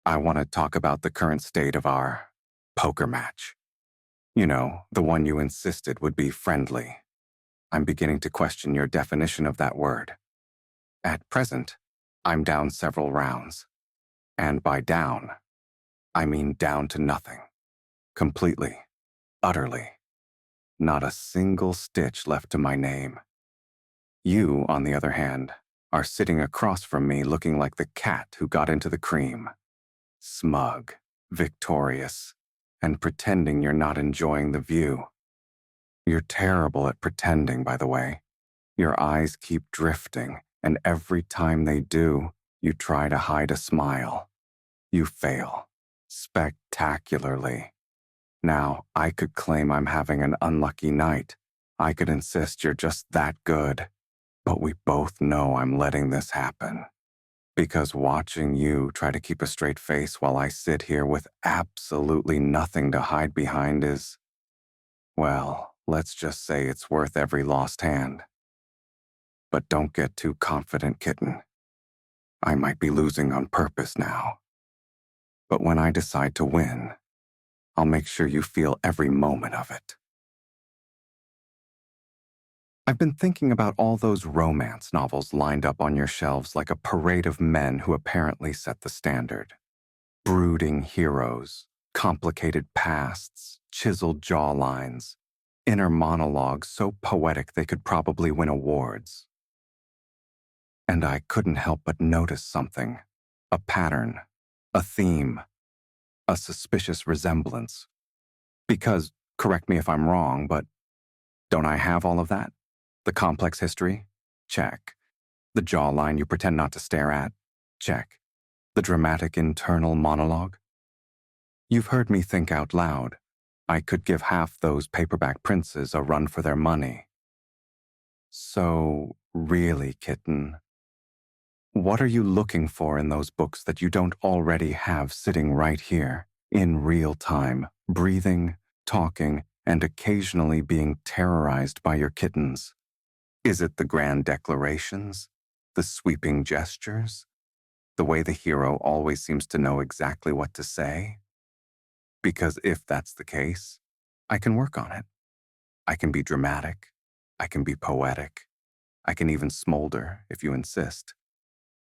I want to talk about the current state of our poker match. You know, the one you insisted would be friendly. I'm beginning to question your definition of that word. At present, I'm down several rounds. And by down, I mean down to nothing. Completely. Utterly. Not a single stitch left to my name. You, on the other hand, are sitting across from me looking like the cat who got into the cream. Smug, victorious, and pretending you're not enjoying the view. You're terrible at pretending, by the way. Your eyes keep drifting, and every time they do, you try to hide a smile. You fail. Spectacularly. Now, I could claim I'm having an unlucky night. I could insist you're just that good. But we both know I'm letting this happen. Because watching you try to keep a straight face while I sit here with absolutely nothing to hide behind is, well, let's just say it's worth every lost hand. But don't get too confident, kitten. I might be losing on purpose now. But when I decide to win, I'll make sure you feel every moment of it. I've been thinking about all those romance novels lined up on your shelves like a parade of men who apparently set the standard. Brooding heroes, complicated pasts, chiseled jawlines, inner monologues so poetic they could probably win awards. And I couldn't help but notice something, a pattern, a theme, a suspicious resemblance. Because, correct me if I'm wrong, but don't I have all of that? The complex history? Check. The jawline you pretend not to stare at? Check. The dramatic internal monologue? You've heard me think out loud. I could give half those paperback princes a run for their money. So, really, kitten, what are you looking for in those books that you don't already have sitting right here, in real time, breathing, talking, and occasionally being terrorized by your kittens? Is it the grand declarations, the sweeping gestures, the way the hero always seems to know exactly what to say? Because if that's the case, I can work on it. I can be dramatic. I can be poetic. I can even smolder if you insist.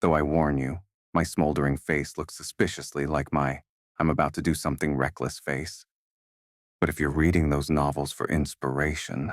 Though I warn you, my smoldering face looks suspiciously like my I'm about to do something reckless face. But if you're reading those novels for inspiration,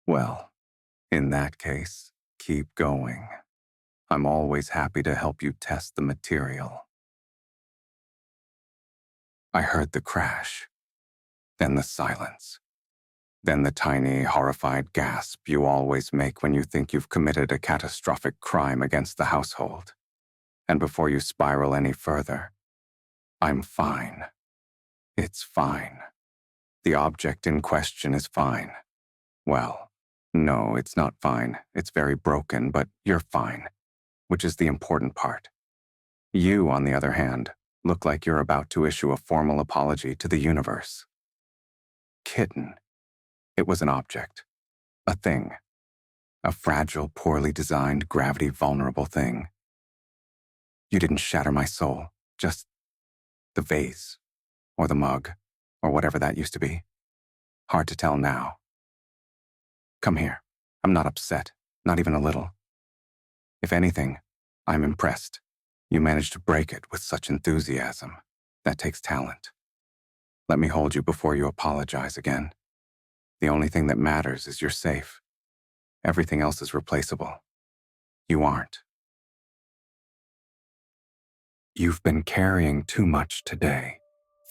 well, in that case, keep going. I'm always happy to help you test the material. I heard the crash, then the silence, then the tiny, horrified gasp you always make when you think you've committed a catastrophic crime against the household. And before you spiral any further, I'm fine. It's fine. The object in question is fine. Well, no, it's not fine. It's very broken, but you're fine, which is the important part. You, on the other hand, look like you're about to issue a formal apology to the universe. Kitten. It was an object. A thing. A fragile, poorly designed, gravity-vulnerable thing. You didn't shatter my soul, just the vase, or the mug, or whatever that used to be. Hard to tell now. Come here. I'm not upset, not even a little. If anything, I'm impressed. You managed to break it with such enthusiasm. That takes talent. Let me hold you before you apologize again. The only thing that matters is you're safe. Everything else is replaceable. You aren't. You've been carrying too much today.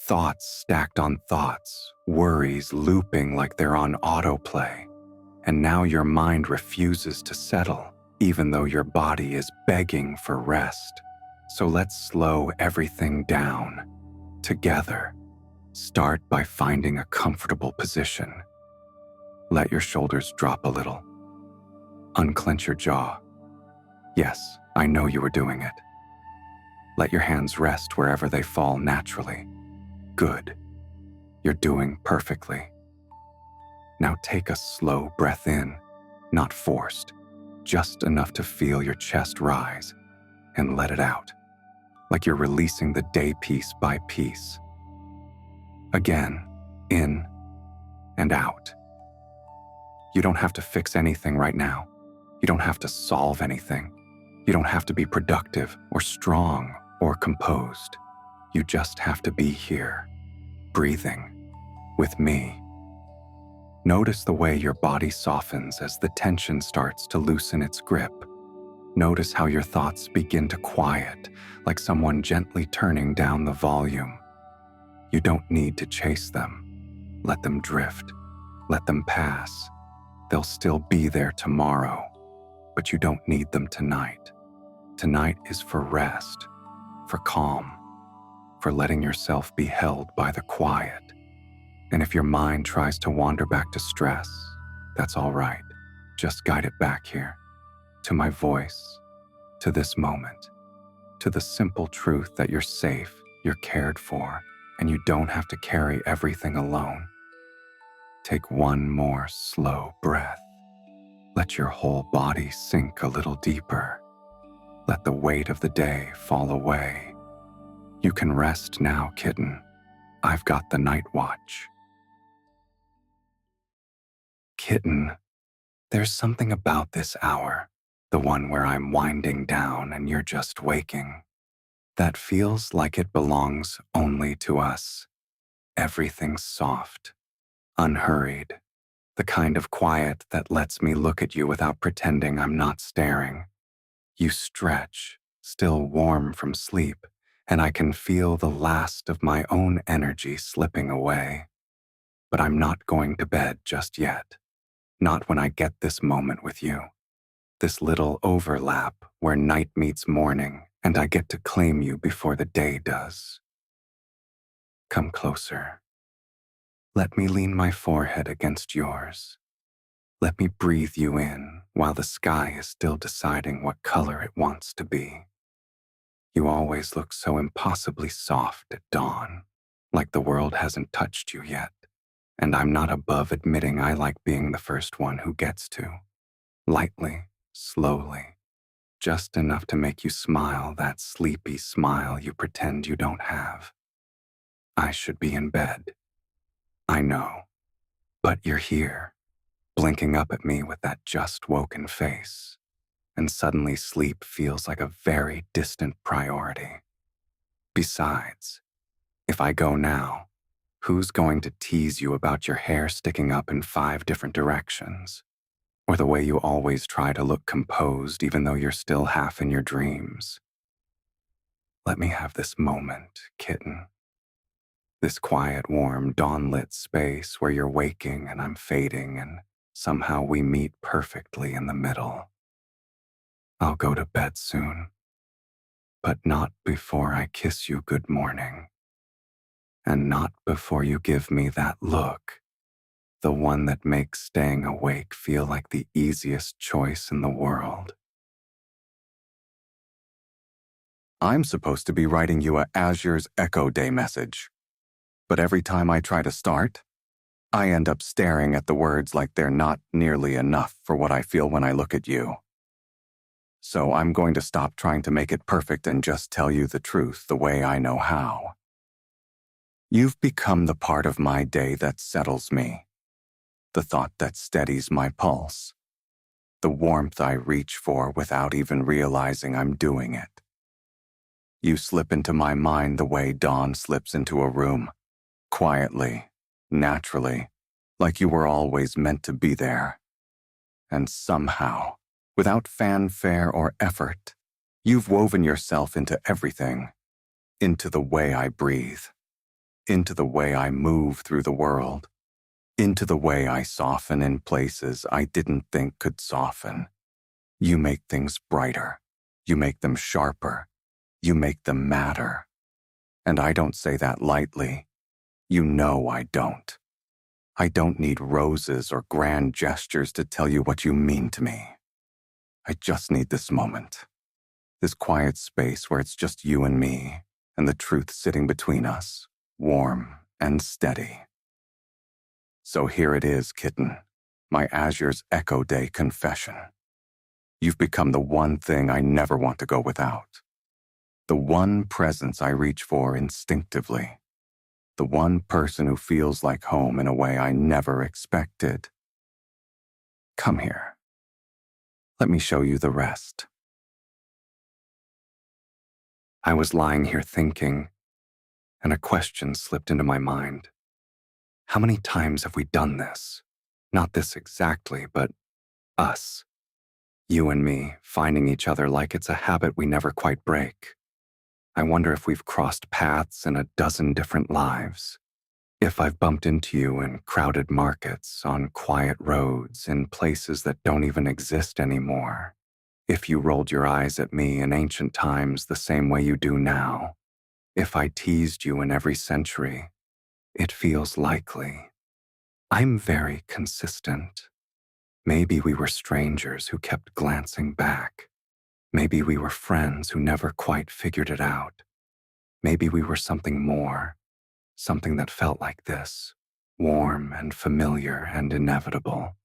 Thoughts stacked on thoughts, worries looping like they're on autoplay. And now your mind refuses to settle, even though your body is begging for rest. So let's slow everything down. Together. Start by finding a comfortable position. Let your shoulders drop a little. Unclench your jaw. Yes, I know you were doing it. Let your hands rest wherever they fall naturally. Good. You're doing perfectly. Now take a slow breath in, not forced, just enough to feel your chest rise, and let it out. like you're releasing the day piece by piece. Again, in and out. You don't have to fix anything right now. You don't have to solve anything. You don't have to be productive or strong or composed. You just have to be here, breathing, with me. Notice the way your body softens as the tension starts to loosen its grip. Notice how your thoughts begin to quiet, like someone gently turning down the volume. You don't need to chase them. Let them drift. Let them pass. They'll still be there tomorrow, but you don't need them tonight. Tonight is for rest, for calm, for letting yourself be held by the quiet. And if your mind tries to wander back to stress, that's all right. Just guide it back here, to my voice, to this moment, to the simple truth that you're safe, you're cared for, and you don't have to carry everything alone. Take one more slow breath. Let your whole body sink a little deeper. Let the weight of the day fall away. You can rest now, kitten. I've got the night watch. Kitten, there's something about this hour, the one where I'm winding down and you're just waking, that feels like it belongs only to us. Everything's soft, unhurried, the kind of quiet that lets me look at you without pretending I'm not staring. You stretch, still warm from sleep, and I can feel the last of my own energy slipping away. But I'm not going to bed just yet. Not when I get this moment with you. This little overlap where night meets morning and I get to claim you before the day does. Come closer. Let me lean my forehead against yours. Let me breathe you in while the sky is still deciding what color it wants to be. You always look so impossibly soft at dawn, like the world hasn't touched you yet. And I'm not above admitting I like being the first one who gets to. Lightly, slowly, just enough to make you smile that sleepy smile you pretend you don't have. I should be in bed. I know. But you're here, blinking up at me with that just woken face. And suddenly sleep feels like a very distant priority. Besides, if I go now, who's going to tease you about your hair sticking up in 5 different directions? Or the way you always try to look composed even though you're still half in your dreams? Let me have this moment, kitten. This quiet, warm, dawn-lit space where you're waking and I'm fading and somehow we meet perfectly in the middle. I'll go to bed soon, but not before I kiss you good morning. And not before you give me that look, the one that makes staying awake feel like the easiest choice in the world. I'm supposed to be writing you a Azure's Echo Day message, but every time I try to start, I end up staring at the words like they're not nearly enough for what I feel when I look at you. So I'm going to stop trying to make it perfect and just tell you the truth the way I know how. You've become the part of my day that settles me, the thought that steadies my pulse, the warmth I reach for without even realizing I'm doing it. You slip into my mind the way dawn slips into a room, quietly, naturally, like you were always meant to be there. And somehow, without fanfare or effort, you've woven yourself into everything, into the way I breathe, into the way I move through the world, into the way I soften in places I didn't think could soften. You make things brighter. You make them sharper. You make them matter. And I don't say that lightly. You know I don't. I don't need roses or grand gestures to tell you what you mean to me. I just need this moment. This quiet space where it's just you and me, and the truth sitting between us, warm and steady. So here it is, kitten, my Azure's Echo Day confession. You've become the one thing I never want to go without. The one presence I reach for instinctively. The one person who feels like home in a way I never expected. Come here. Let me show you the rest. I was lying here thinking, and a question slipped into my mind. How many times have we done this? Not this exactly, but us. You and me, finding each other like it's a habit we never quite break. I wonder if we've crossed paths in a dozen different lives. If I've bumped into you in crowded markets, on quiet roads, in places that don't even exist anymore. If you rolled your eyes at me in ancient times the same way you do now. If I teased you in every century, it feels likely. I'm very consistent. Maybe we were strangers who kept glancing back. Maybe we were friends who never quite figured it out. Maybe we were something more, something that felt like this, warm and familiar and inevitable.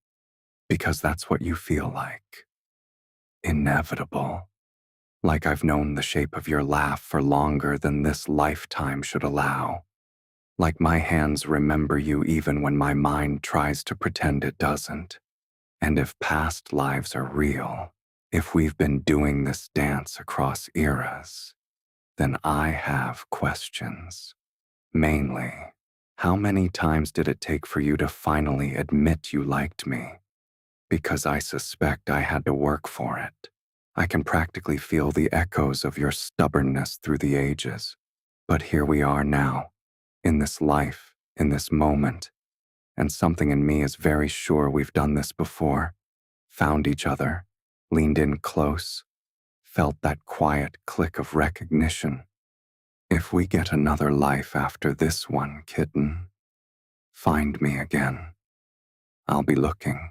Because that's what you feel like. Inevitable. Like I've known the shape of your laugh for longer than this lifetime should allow. Like my hands remember you even when my mind tries to pretend it doesn't. And if past lives are real, if we've been doing this dance across eras, then I have questions. Mainly, how many times did it take for you to finally admit you liked me? Because I suspect I had to work for it. I can practically feel the echoes of your stubbornness through the ages. But here we are now, in this life, in this moment, and something in me is very sure we've done this before. Found each other, leaned in close, felt that quiet click of recognition. If we get another life after this one, kitten, find me again. I'll be looking.